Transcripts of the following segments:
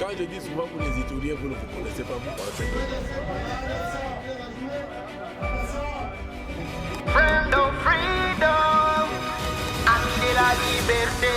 Quand je dis souvent pour les Italiens, vous ne vous connaissez pas, vous pensez Freedom, freedom, ami de la liberté.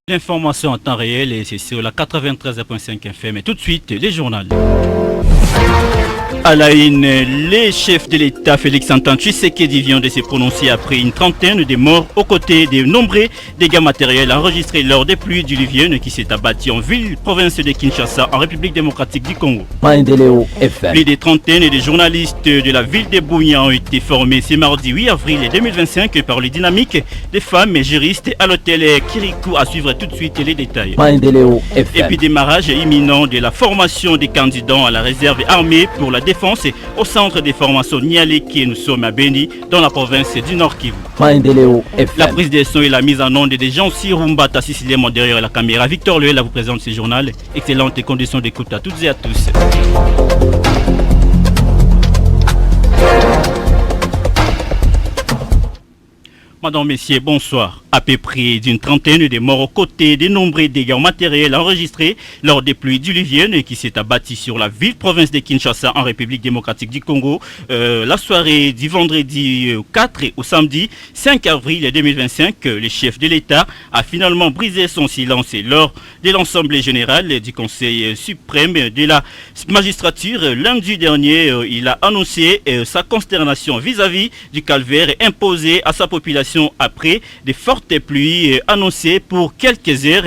L'information en temps réel et c'est sur la 93.5 FM. Et tout de suite, les journaux. À la une, les chefs de l'État Félix Antoine Tshisekedi vient de se prononcer après une trentaine de morts aux côtés de nombreux dégâts matériels enregistrés lors des pluies diluviennes qui s'est abattues en ville, province de Kinshasa, en République démocratique du Congo. Plus de trentaines de journalistes de la ville de Bunia ont été formés ce mardi 8 avril 2025 par les dynamiques des femmes et juristes à l'hôtel Kirikou. À suivre tout de suite les détails. Et puis démarrage imminent de la formation des candidats à la réserve armée pour la défense au centre de formation Nialé qui nous sommes à Beni dans la province du Nord Kivu. La prise de son et la mise en onde des gens Sirumba Tassissilemo derrière la caméra. Victor Luel vous présente ce journal. Excellentes conditions d'écoute à toutes et à tous. Madame, messieurs, bonsoir. À peu près d'une trentaine de morts aux côtés des nombreux dégâts matériels enregistrés lors des pluies diluviennes qui s'est abattues sur la ville province de Kinshasa en République démocratique du Congo. La soirée du vendredi 4 au samedi 5 avril 2025, le chef de l'État a finalement brisé son silence lors de l'Assemblée générale du Conseil suprême de la magistrature. Lundi dernier, il a annoncé sa consternation vis-à-vis du calvaire imposé à sa population après des fortes pluies annoncées pour quelques heures,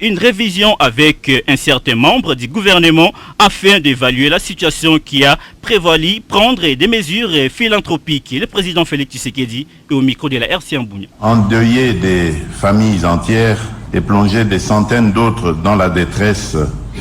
une révision avec un certain membre du gouvernement afin d'évaluer la situation qui a prévalu, prendre des mesures philanthropiques. Le président Félix Tshisekedi est au micro de la RC Mbounia. Endeuiller des familles entières et plonger des centaines d'autres dans la détresse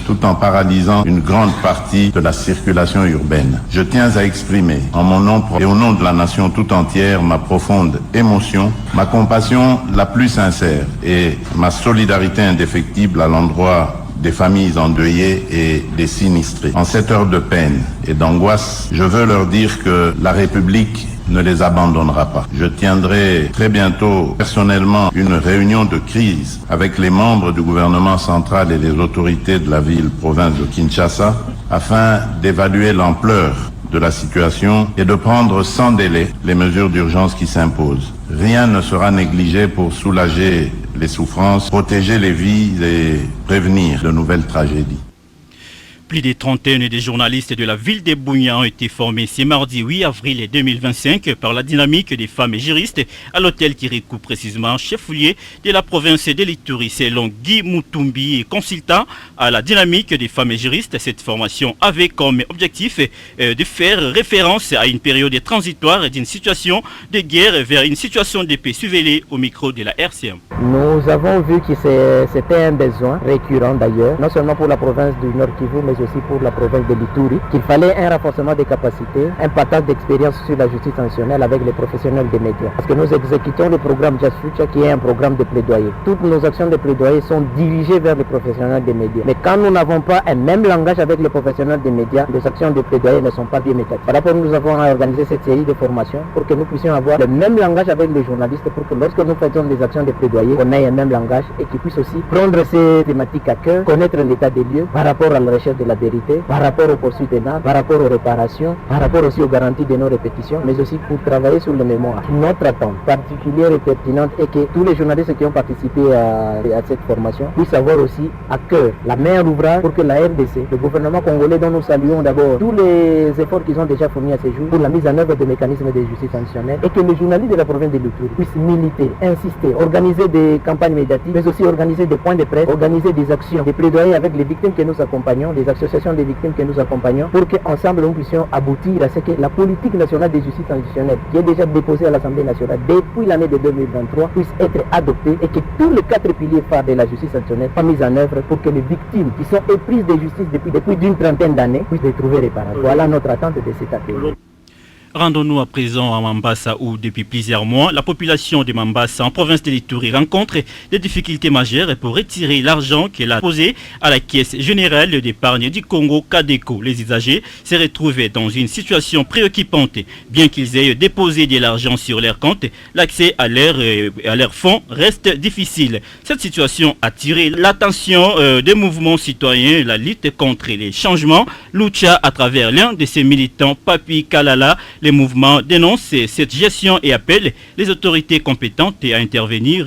tout en paralysant une grande partie de la circulation urbaine. Je tiens à exprimer en mon nom et au nom de la nation tout entière ma profonde émotion, ma compassion la plus sincère et ma solidarité indéfectible à l'endroit des familles endeuillées et des sinistrés. En cette heure de peine et d'angoisse, je veux leur dire que la République ne les abandonnera pas. Je tiendrai très bientôt personnellement une réunion de crise avec les membres du gouvernement central et les autorités de la ville-province de Kinshasa afin d'évaluer l'ampleur de la situation et de prendre sans délai les mesures d'urgence qui s'imposent. Rien ne sera négligé pour soulager les souffrances, protéger les vies et prévenir de nouvelles tragédies. Plus de trentaine de journalistes de la ville de Bunia ont été formés ce mardi 8 avril 2025 par la dynamique des femmes et juristes à l'hôtel Kirikou, précisément chef-lieu de la province de l'Ituri. Selon Guy Moutumbi, consultant à la dynamique des femmes et juristes, cette formation avait comme objectif de faire référence à une période transitoire d'une situation de guerre vers une situation de paix. Suivez-les au micro de la RCM. Nous avons vu que c'était un besoin récurrent d'ailleurs, non seulement pour la province du Nord Kivu, mais aussi pour la province de l'Ituri, qu'il fallait un renforcement des capacités, un partage d'expérience sur la justice traditionnelle avec les professionnels des médias. Parce que nous exécutons le programme Just Future qui est un programme de plaidoyer. Toutes nos actions de plaidoyer sont dirigées vers les professionnels des médias. Mais quand nous n'avons pas un même langage avec les professionnels des médias, les actions de plaidoyer ne sont pas bien méthodiques. Par rapport, nous avons organisé cette série de formations pour que nous puissions avoir le même langage avec les journalistes pour que lorsque nous faisons des actions de plaidoyer, on ait un même langage et qu'ils puissent aussi prendre ces thématiques à cœur, connaître l'état des lieux par rapport à la recherche de la vérité, par rapport aux poursuites pénales, par rapport aux réparations, par rapport aussi aux garanties de nos répétitions, mais aussi pour travailler sur le mémoire. Notre attente particulière et pertinente est que tous les journalistes qui ont participé à cette formation puissent avoir aussi à cœur la main à l'ouvrage pour que la RDC, le gouvernement congolais dont nous saluons d'abord tous les efforts qu'ils ont déjà fournis à ce jour pour la mise en œuvre des mécanismes de justice traditionnelle, et que les journalistes de la province de l'Ituri puissent militer, insister, organiser des campagnes médiatiques, mais aussi organiser des points de presse, organiser des actions, des plaidoyers avec les victimes que nous accompagnons, des associations des victimes que nous accompagnons, pour qu'ensemble nous puissions aboutir à ce que la politique nationale de justice traditionnelle, qui est déjà déposée à l'Assemblée nationale depuis l'année de 2023, puisse être adoptée et que tous les 4 piliers phares de la justice traditionnelle soient mis en œuvre pour que les victimes qui sont éprises de justice depuis d'une trentaine d'années puissent les trouver réparées. Voilà notre attente de cet appel. Rendons-nous à présent à Mambasa où depuis plusieurs mois, la population de Mambasa en province de l'Ituri rencontre des difficultés majeures pour retirer l'argent qu'elle a posé à la caisse générale d'épargne du Congo Cadeco. Les usagers se retrouvent dans une situation préoccupante. Bien qu'ils aient déposé de l'argent sur leur compte, l'accès à leurs fonds reste difficile. Cette situation a attiré l'attention des mouvements citoyens, la lutte contre les changements. Lucha, à travers l'un de ses militants, Papi Kalala, les mouvements dénoncent cette gestion et appellent les autorités compétentes à intervenir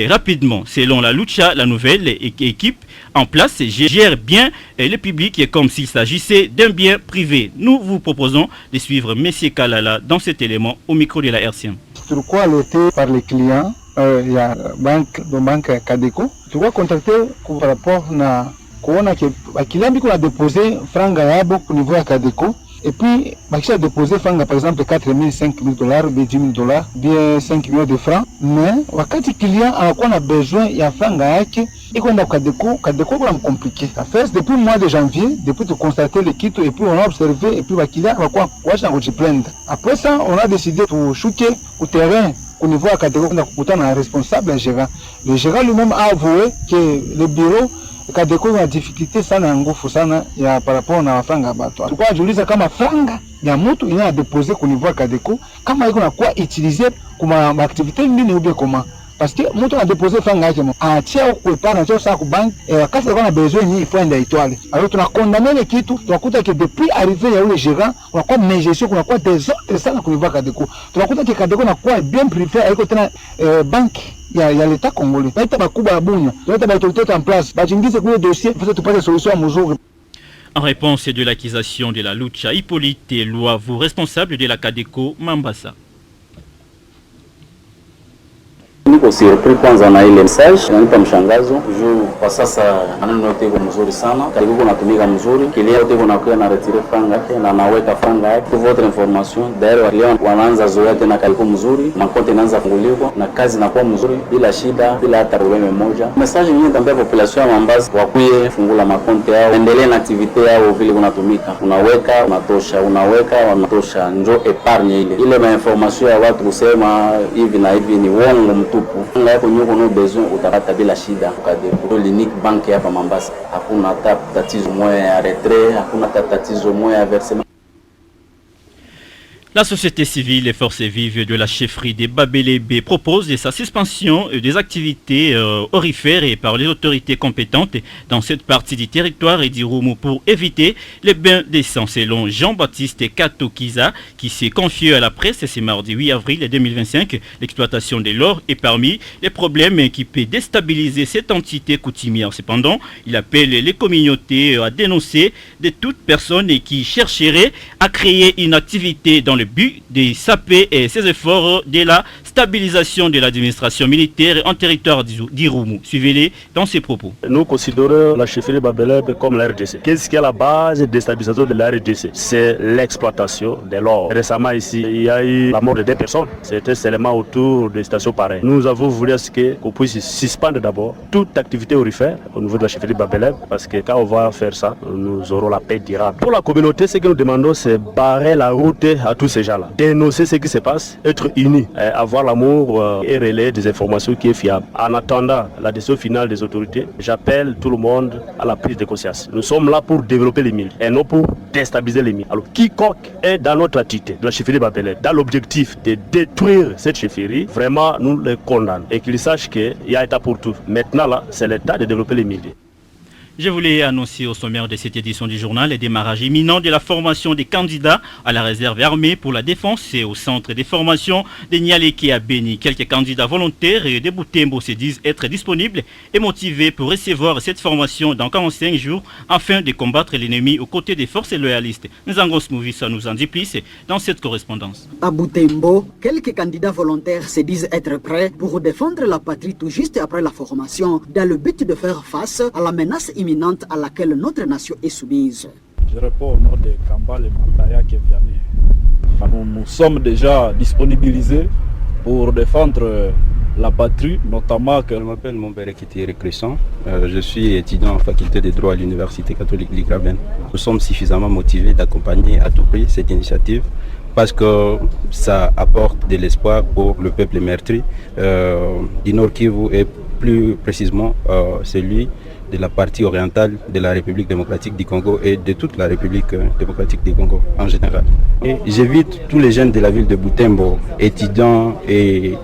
rapidement. Selon la Lucha, la nouvelle équipe en place gère bien le public comme s'il s'agissait d'un bien privé. Nous vous proposons de suivre M. Kalala dans cet élément au micro de la RCM. Sur quoi noté par les clients, il y a banque Cadeco. Tu vas contacter par rapport à kuona que client qui a déposé franga yabo au niveau à Cadeco. Et puis, Bakisha a déposé franga par exemple 4 000, 5 000 $, bien 10 000 $, bien 5 millions de francs. Mais, wakati client a besoin de franga yake, il y a Cadeco compliqué. Ça fait depuis le mois de janvier, depuis de constater les kits, et puis on a observé, et puis le client va se plaindre. Après ça, on a décidé de shooter au terrain au niveau à Cadeco, on a un responsable, un gérant. Le gérant lui-même a avoué que le bureau Cadeco a difficulté sana ngufu sana ya par rapport na franga bato. Kwa juliza kama franga ya mtu ina déposer au niveau Cadeco kama iko na kwa utiliser kuma activité ngine ou bien comment. Parce que mtu a déposé franga yake a tia kwa pana cho sa ku bank wakati alikuwa na besoin ni ifanye étoile. Alors tunakondamner le kitu tunakuta que depuis arrivé ya ule gérant on a quoi gestion kuna kwa désordre sana ku niveau Cadeco. Tunakuta que Cadeco na kwa bien privé aiko tena banque il y a l'état congolais. Baita bakuba abunya. Baita ba autorité en place. Ba jingize kwa dossier, faut tu passer solution à mesure. En réponse de l'accusation de la Lucha, Hippolyte Loavou, responsable de la Cadeco Mambasa. Niko surpris kwanza na ile message inanipa mshangazo juu kwa sasa maneno yote yako mzuri sana, Cadeco kunatumika mzuri, kile yote kunakuwa na retire franga yake na anaweka franga yake. Pour votre information, d'ailleurs leo wanaanza zoea tena Cadeco mzuri, na konti inaanza funguliwa na kazi inakuwa mzuri bila shida, bila hata probleme moja. Message nyingine tambia population ya Mambasa wakuye fungula makonti yao, endelee na activity yao vile kunatumika. Unaweka, unatosha, unaweka, unatosha, njo epargne ile ma information ya watu kusema hivi na hivi ni uongo mtu. Nga yako nyuko no besoin utapata bila shida Cadeco. L'unique banque hapa Mambasa. Hakuna tatizo moja ya retrait, hakuna tatizo moja ya versement. La société civile et forces vives de la chefferie des Babelébé propose sa suspension des activités aurifères et par les autorités compétentes dans cette partie du territoire et d'Irumu pour éviter les bains de sang. Selon Jean-Baptiste Katokiza, qui s'est confié à la presse ce mardi 8 avril 2025, l'exploitation de l'or est parmi les problèmes qui peut déstabiliser cette entité coutumière. Cependant, il appelle les communautés à dénoncer de toute personne qui chercherait à créer une activité dans le but de saper ses efforts de la stabilisation de l'administration militaire en territoire d'Irumu. Suivez-les dans ses propos. Nous considérons la chefferie Babelébé comme la RDC. Qu'est-ce qui est la base de déstabilisation de la RDC? C'est l'exploitation de l'or. Récemment ici, il y a eu la mort de 2 personnes. C'était seulement autour des stations pareilles. Nous avons voulu qu'on puisse suspendre d'abord toute activité aurifère au niveau de la chefferie Babelébé, parce que quand on va faire ça, nous aurons la paix durable. Pour la communauté, ce que nous demandons, c'est barrer la route à tous ces gens-là, dénoncer ce qui se passe, être unis, avoir l'amour et relayer des informations qui est fiable. En attendant la décision finale des autorités, j'appelle tout le monde à la prise de conscience. Nous sommes là pour développer les milles et non pour déstabiliser les milles. Alors quiconque est dans notre attitude de la chefferie Babelébé, dans l'objectif de détruire cette chefferie, vraiment nous les condamnons et qu'ils sachent qu'il y a état pour tout. Maintenant là, c'est l'état de développer les milles. Je voulais annoncer au sommaire de cette édition du journal le démarrage imminent de la formation des candidats à la réserve armée pour la défense et au centre de formation de Nialeke à Beni. Quelques candidats volontaires et de Boutembo se disent être disponibles et motivés pour recevoir cette formation dans 45 jours afin de combattre l'ennemi aux côtés des forces loyalistes. Nzangos Mouvissa nous en dit plus dans cette correspondance. À Boutembo, quelques candidats volontaires se disent être prêts pour défendre la patrie tout juste après la formation dans le but de faire face à la menace imminente à laquelle notre nation est soumise. Je réponds au nom de Kambal et Mataya Keviani. Nous sommes déjà disponibilisés pour défendre la patrie, notamment que... Je m'appelle Mombere Kitire Crescent. Je suis étudiant en faculté de droit à l'Université catholique Ligraben. Nous sommes suffisamment motivés d'accompagner à tout prix cette initiative parce que ça apporte de l'espoir pour le peuple meurtri du Nord Kivu et plus précisément celui de la partie orientale de la République démocratique du Congo et de toute la République démocratique du Congo en général. Et j'invite tous les jeunes de la ville de Butembo, étudiants et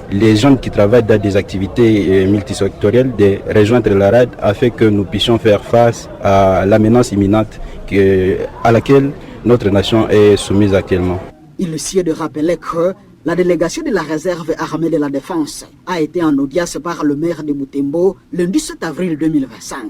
les jeunes qui travaillent dans des activités multisectorielles de rejoindre la RAD afin que nous puissions faire face à la menace imminente à laquelle notre nation est soumise actuellement. Il sied de rappeler que la délégation de la réserve armée de la défense a été en audience par le maire de Butembo lundi 7 avril 2025.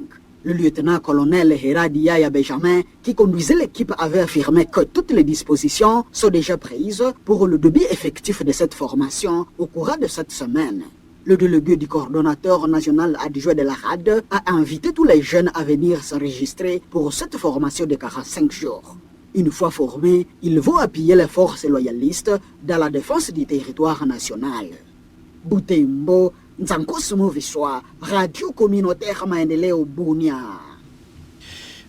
Le lieutenant-colonel Heradi Yaya Benjamin, qui conduisait l'équipe, avait affirmé que toutes les dispositions sont déjà prises pour le début effectif de cette formation au cours de cette semaine. Le délégué du coordonnateur national adjoint de la RAD a invité tous les jeunes à venir s'enregistrer pour cette formation de 45 jours. Une fois formés, ils vont appuyer les forces loyalistes dans la défense du territoire national. Butembo, Nzankosumo Viswa, Radio Communautaire Maendeleo Bunia.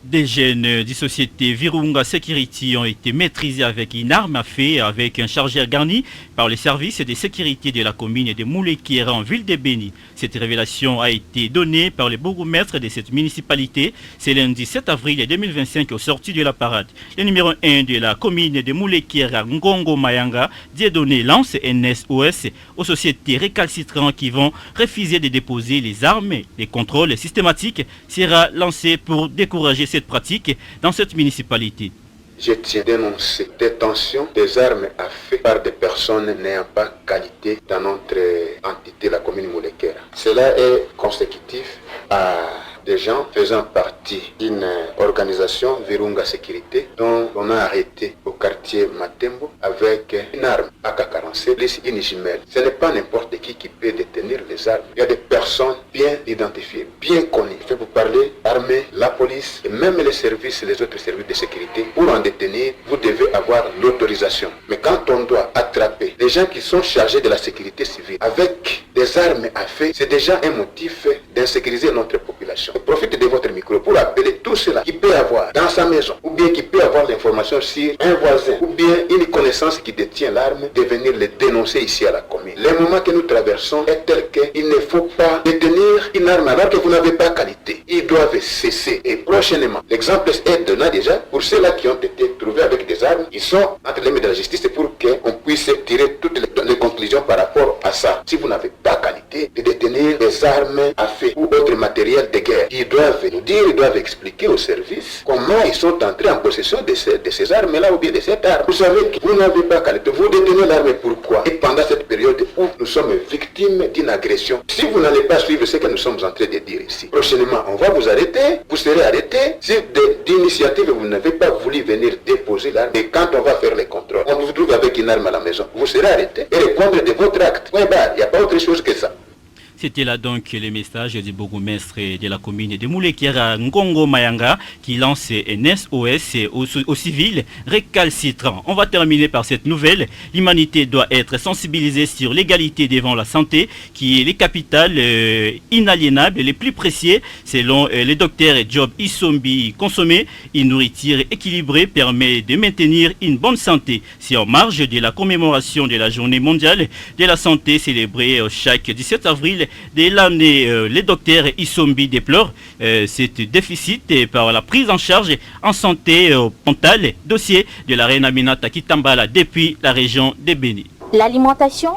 Des jeunes du société Virunga Security ont été maîtrisés avec une arme à feu avec un chargeur garni par les services de sécurité de la commune de Moulekera en ville de Béni. Cette révélation a été donnée par le bourgmestre de cette municipalité ce lundi 7 avril 2025 au sorti de la parade. Le numéro 1 de la commune de Moulekera, Ngongo Mayanga, Dieudonné lance NSOS aux sociétés récalcitrantes qui vont refuser de déposer les armes. Les contrôles systématiques sera lancé pour décourager cette pratique dans cette municipalité. Je tiens à dénoncer détention des armes à feu par des personnes n'ayant pas qualité dans notre entité, la commune Moulekera. Cela est consécutif à des gens faisant partie d'une organisation Virunga Sécurité dont on a arrêté au quartier Matembo avec une arme AK-47 plus une jumelle. Ce n'est pas n'importe qui peut détenir les armes. Il y a des personnes bien identifiées, bien connues. Je vais vous parler armée, la police et même les services, les autres services de sécurité. Pour en détenir, vous devez avoir l'autorisation. Mais quand on doit attraper les gens qui sont chargés de la sécurité civile avec des armes à feu, c'est déjà un motif d'insécuriser notre population. Profitez de votre micro pour appeler tout cela qui peut avoir dans sa maison ou bien qui peut avoir l'information sur un voisin ou bien une connaissance qui détient l'arme, de venir les dénoncer ici à la commune. Le moment que nous traversons est tel qu'il ne faut pas détenir une arme alors que vous n'avez pas qualité. Ils doivent cesser et prochainement. L'exemple est donné déjà pour ceux-là qui ont été trouvés avec des armes. Ils sont entre les mains de la justice pour qu'on puisse tirer toutes les conclusions par rapport à ça. Si vous n'avez pas qualité de détenir des armes à feu ou autre matériel de guerre, ils doivent nous dire, ils doivent expliquer aux services comment ils sont entrés en possession de ces armes-là ou bien de cette arme. Vous savez que vous n'avez pas qualité, vous détenez l'arme pourquoi? Et pendant cette période où nous sommes victimes d'une agression, si vous n'allez pas suivre ce que nous sommes en train de dire ici, prochainement on va vous arrêter, vous serez arrêté. Si d'initiative vous n'avez pas voulu venir déposer l'arme, et quand on va faire les contrôles, on vous trouve avec une arme à la maison, vous serez arrêté et répondre de votre acte. Il n'y a pas autre chose que ça. C'était là donc le message du bourgmestre de la commune de Moulekera, Ngongo Mayanga, qui lance un SOS aux civils récalcitrants. On va terminer par cette nouvelle. L'humanité doit être sensibilisée sur l'égalité devant la santé, qui est le capital inaliénable et le plus précieux, selon le docteur Job Isombi. Consommer une nourriture équilibrée permet de maintenir une bonne santé. C'est en marge de la commémoration de la journée mondiale de la santé célébrée chaque 17 avril de l'année. Le docteur Isombi déplore cet déficit par la prise en charge en santé mentale, dossier de la reine Aminata Kitambala depuis la région de Béni. L'alimentation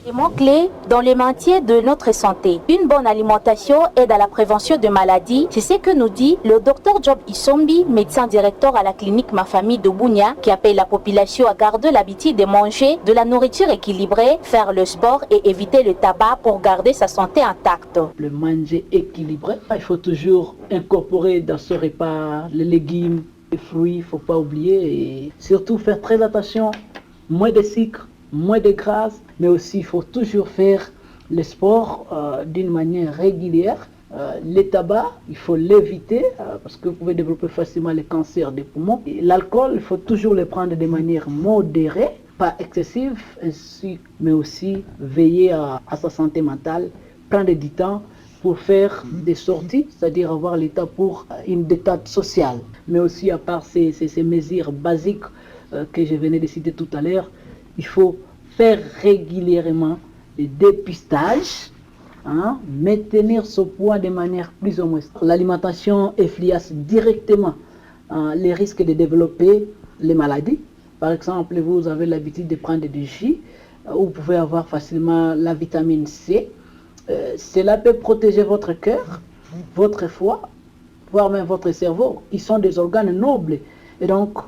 est mot-clé dans le maintien de notre santé. Une bonne alimentation aide à la prévention de maladies. C'est ce que nous dit le docteur Job Isombi, médecin directeur à la clinique Ma Famille de Bunia, qui appelle la population à garder l'habitude de manger de la nourriture équilibrée, faire le sport et éviter le tabac pour garder sa santé intacte. Le manger équilibré, il faut toujours incorporer dans ce repas les légumes, les fruits, il ne faut pas oublier, et surtout faire très attention, moins de sucre, moins de gras, mais aussi il faut toujours faire le sport d'une manière régulière. Le tabac, il faut l'éviter parce que vous pouvez développer facilement le cancer des poumons. L'alcool, il faut toujours le prendre de manière modérée, pas excessive, ainsi, mais aussi veiller à sa santé mentale, prendre du temps pour faire des sorties, c'est-à-dire avoir l'état pour une détente sociale. Mais aussi à part ces mesures basiques que je venais de citer tout à l'heure, il faut faire régulièrement les dépistages, maintenir ce poids de manière plus ou moins. L'alimentation influence directement les risques de développer les maladies. Par exemple, vous avez l'habitude de prendre des jus, vous pouvez avoir facilement la vitamine C. Cela peut protéger votre cœur, votre foie, voire même votre cerveau. Ils sont des organes nobles et donc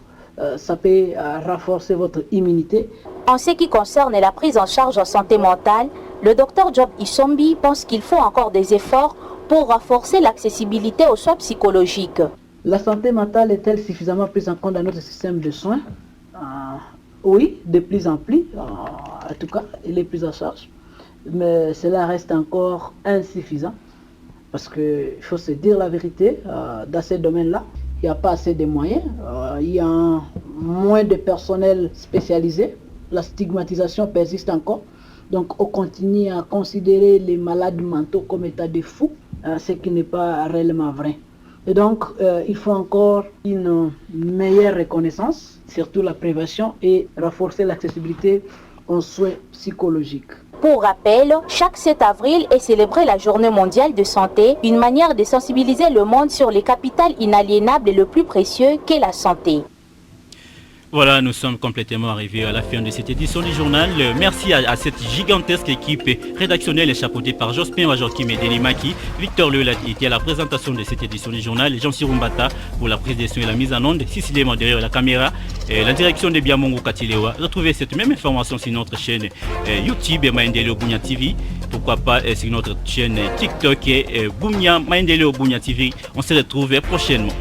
ça peut renforcer votre immunité. En ce qui concerne la prise en charge en santé mentale, le Dr Job Isombi pense qu'il faut encore des efforts pour renforcer l'accessibilité aux soins psychologiques. La santé mentale est-elle suffisamment prise en compte dans notre système de soins? Oui, de plus en plus, en tout cas, il est pris en charge. Mais cela reste encore insuffisant. Parce qu'il faut se dire la vérité, dans ces domaines-là, il n'y a pas assez de moyens, il y a moins de personnel spécialisé, la stigmatisation persiste encore. Donc on continue à considérer les malades mentaux comme état de fous, ce qui n'est pas réellement vrai. Et donc il faut encore une meilleure reconnaissance, surtout la prévention et renforcer l'accessibilité aux soins psychologiques. Pour rappel, chaque 7 avril est célébrée la Journée mondiale de santé, une manière de sensibiliser le monde sur les capitales inaliénables et le plus précieux qu'est la santé. Voilà, nous sommes complètement arrivés à la fin de cette édition du journal. Merci à cette gigantesque équipe rédactionnelle chapeautée par Jospin Wajokim et Denis Maki. Victor Leolat était à la présentation de cette édition du journal. Jean Sirumbata pour la prise des sons et la mise en onde. Cécilie derrière la caméra. Et la direction de Biamongo Katilewa. Retrouvez cette même information sur notre chaîne YouTube et Maendeleo Bunya TV. Pourquoi pas sur notre chaîne TikTok et Bunya Maendeleo Bunya TV. On se retrouve prochainement.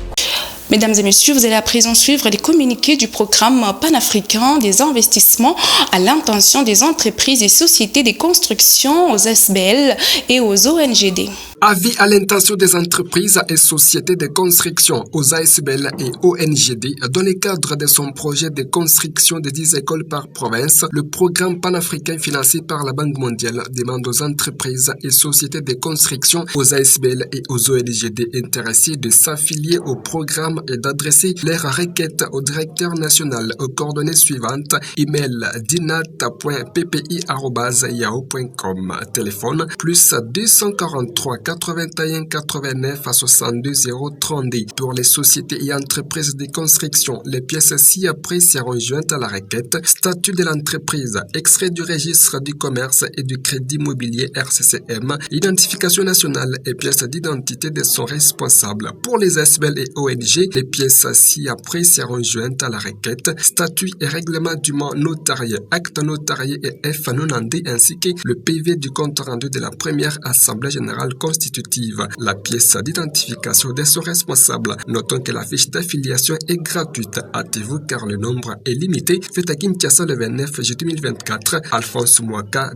Mesdames et messieurs, vous allez à présent suivre les communiqués du programme panafricain des investissements à l'intention des entreprises et sociétés de construction aux SBL et aux ONGD. Avis à l'intention des entreprises et sociétés de construction aux ASBL et ONGD dans le cadre de son projet de construction de 10 écoles par province, le programme panafricain financé par la Banque mondiale demande aux entreprises et sociétés de construction aux ASBL et aux ONGD intéressés de s'affilier au programme et d'adresser leurs requêtes au directeur national aux coordonnées suivantes: email dinat.ppi@yahoo.com, téléphone plus 243 81 89 62 032. Pour les sociétés et entreprises de construction, les pièces ci-après seront jointes à la requête: statut de l'entreprise, extrait du registre du commerce et du crédit immobilier RCCM, identification nationale et pièce d'identité de son responsable. Pour les SBL et ONG, les pièces ci-après seront jointes à la requête: statut et règlement du notarié, acte notarié et F90 ainsi que le PV du compte rendu de la première assemblée générale constitutive. La pièce d'identification de son responsable. Notons que la fiche d'affiliation est gratuite. Hâtez-vous car le nombre est limité. Faites à Kinshasa le 29 juillet 2024. Alphonse Mouaka,